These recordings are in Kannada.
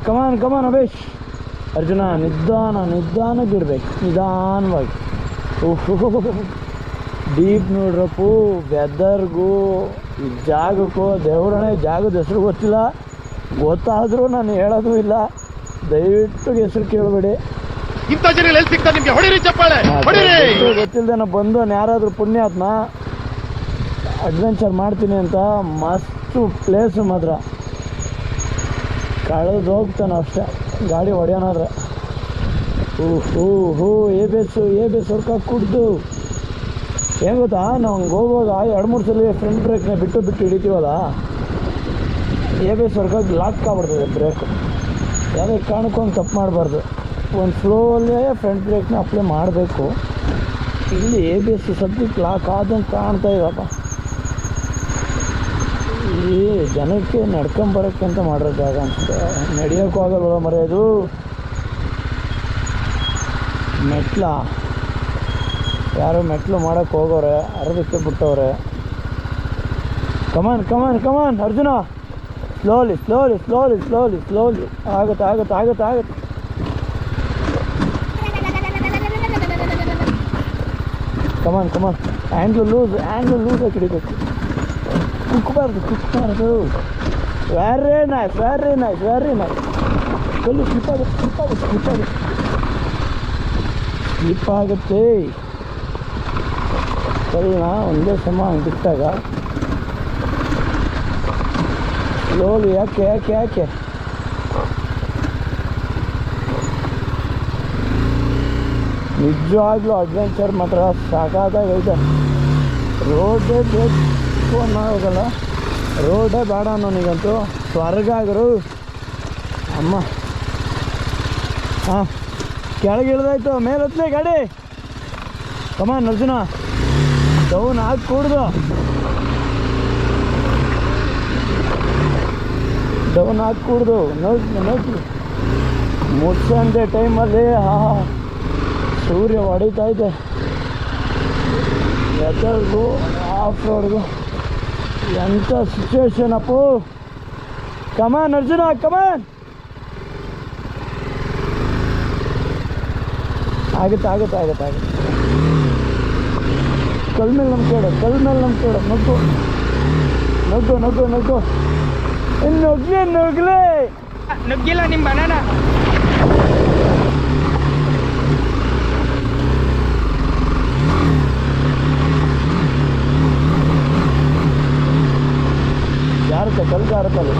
ಕಮಾನ್ ಕಮಾನ್ ಅಬೇಶ್. ಅರ್ಜುನ ನಿಧಾನಕ್ಕಿಡ್ಬೇಕು, ನಿಧಾನವಾಗಿ. ಡೀಪ್ ನೋಡ್ರಪ್ಪು. ವೆದರ್ಗೂ ಈ ಜಾಗಕ್ಕೂ ದೇವರಣೆ ಜಾಗದ ಹೆಸರು ಗೊತ್ತಿಲ್ಲ, ಗೊತ್ತಾದರೂ ನಾನು ಹೇಳೋದು ಇಲ್ಲ. ದಯವಿಟ್ಟು ಹೆಸರು ಕೇಳಬೇಡಿ. ಗೊತ್ತಿಲ್ಲದೆ ನಾ ಬಂದು ಯಾರಾದರೂ ಪುಣ್ಯಾತ್ಮ ಅಡ್ವೆಂಚರ್ ಮಾಡ್ತೀನಿ ಅಂತ ಮಸ್ತು ಪ್ಲೇಸು ಮಾತ್ರ ಕಳೆದು ಹೋಗ್ತಾನೆ ಅಷ್ಟೇ ಗಾಡಿ ಹೊಡೆಯೋನಾದ್ರೆ. ಏ ಬೇಸು ಹೊರ್ಕ ಕುಡ್ದು ಏನು ಗೊತ್ತಾ, ನಾವು ಹಂಗೆ ಹೋಗುವಾಗ 2-3 ಸಲ ಫ್ರಂಟ್ ಬ್ರೇಕ್ನ ಬಿಟ್ಟು ಹಿಡಿತೀವಲ್ಲ, ಎ ಬೇಸ್ ಹೊರ್ಕಾಗಿ ಲಾಕ್ ಆಗ್ಬಿಡ್ತದೆ ಬ್ರೇಕು. ಯಾವುದೇ ಕಾರಣಕ್ಕೂ ಹಂಗೆ ತಪ್ಪು ಮಾಡಬಾರ್ದು. ಒಂದು ಫ್ಲೋವಲ್ಲೇ ಫ್ರಂಟ್ ಬ್ರೇಕ್ನ ಅಪ್ಲೈ ಮಾಡಬೇಕು. ಇಲ್ಲಿ ಎ ಬಿ ಎಸ್ ಸದ್ಯಕ್ಕೆ ಲಾಕ್ ಆದಂಗೆ ಕಾಣ್ತಾ ಇವಪ್ಪ. ಇಲ್ಲಿ ಜನಕ್ಕೆ ನಡ್ಕೊಂಬರೋಕ್ಕೆ ಅಂತ ಮಾಡಿರೋ ಜಾಗ ಅನಿಸುತ್ತೆ. ನಡೆಯೋಕ್ಕೂ ಆಗಲ್ವಲ್ಲ ಮರೆಯೋದು. ಯಾರೋ ಮೆಟ್ಲು ಮಾಡೋಕ್ಕೆ ಹೋಗೋರೆ, ಅರ್ಧಕ್ಕೆ ಬಿಟ್ಟವ್ರೆ. ಕಮಾನ್ ಅರ್ಜುನ, ಸ್ಲೋಲಿ. ಆಗುತ್ತೆ. ಕಮಾನ್ ಹ್ಯಾಂಡ್ಲು ಲೂಸ್ ಆಗಿ ಹಿಡಿಬೇಕು. ಕುಕ್ಕಬಾರ್ದು. Very nice. ಕಲ್ಲು ಸ್ಲಿಪ್ ಆಗುತ್ತೆ. ಸರಿನಾ? ಒಂದೇ ಸಮ ಹಂಗೆ ಬಿಟ್ಟಾಗ ಸ್ಲೋಲಿ. ಯಾಕೆ ನಿಜವಾಗ್ಲೂ ಅಡ್ವೆಂಚರ್ ಮಾತ್ರ ಸಾಕಾದಾಗೈತೆ. ರೋಡೇ ಬೇಕು ಅನ್ನೋಗಲ್ಲ, ರೋಡೇ ಬೇಡ ಅನ್ನೋನಿಗಂತೂ ಸ್ವರ್ಗ ಆಗರು ಅಮ್ಮ. ಹಾಂ, ಕೆಳಗೆ ಇಳ್ದಾಯ್ತು, ಮೇಲೆ ಹತ್ತಲೇ ಗಾಡಿ. ಕಮಾನ್ ಅರ್ಜುನ, ಡೌನ್ ಹಾಕಿ ಕೂಡ್ದು. ನೋಡಿ ಮುಚ್ಚಂತೆ ಟೈಮಲ್ಲಿ ಸೂರ್ಯ ಹೊಡಿತಾ ಇದೆ. ವೆದರ್ಗೂ ಆಫ್ ರೋಡ್ಗೂ ಎಂಥ ಸಿಚುವೇಶನ್ ಅಪ್ಪು. ಕಮಾನ್ ಅರ್ಜುನ, ಕಮಾನ್. ಆಗುತ್ತೆ. ಕಲ್ ಮೇಲೆ ನಂಬಿಕೆ ನಗ್ಗು. ನುಗ್ಗಲೇ ನುಗ್ಗಿಲ್ಲ ನಿಮ್ಮ ಬನಾನ. ಕಲ್ ಜಾರತ್ತಲ್ಲಿ.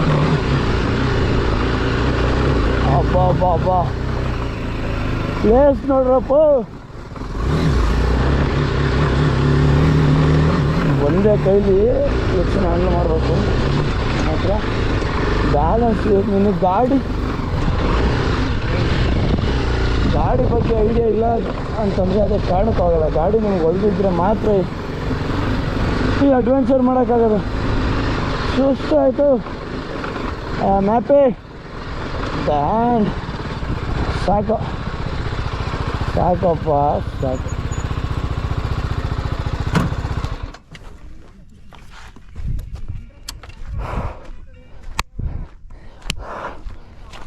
ಅಬ್ಬಾ ಪ್ಲೇಸ್ ನೋಡ್ರಪ್ಪ. ಒಂದೇ ಕೈಲಿ ಹೆಚ್ಚಿನ ಹ್ಯಾಂಡಲ್ ಮಾಡಬೇಕು ಮಾತ್ರ. ಬ್ಯಾಲೆನ್ಸ್ ನಿನಗೆ ಗಾಡಿ ಬಗ್ಗೆ ಐಡಿಯಾ ಇಲ್ಲ ಅಂತಂದರೆ ಅದೇ ಕಾರಣಕ್ಕಾಗಲ್ಲ. ಗಾಡಿ ನಿಮ್ಗೆ ಹೊಲ್ದಿದ್ರೆ ಮಾತ್ರ ಈ ಅಡ್ವೆಂಚರ್ ಮಾಡೋಕ್ಕಾಗೋದು. ಸುಸ್ತು ಆಯಿತು. ಮ್ಯಾಪೇ ಡ್ಯಾಂಡ್ ಸಾಕಪ್ಪ.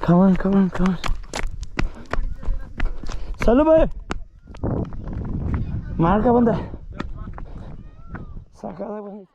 ಕಮಾನ್ ಸಲು ಬಾಯ್ ಮಾಡ್ಕೊ ಬಂದೆ. ಸಾಕಾದಾಗ ಬಂದಿತ್ತು.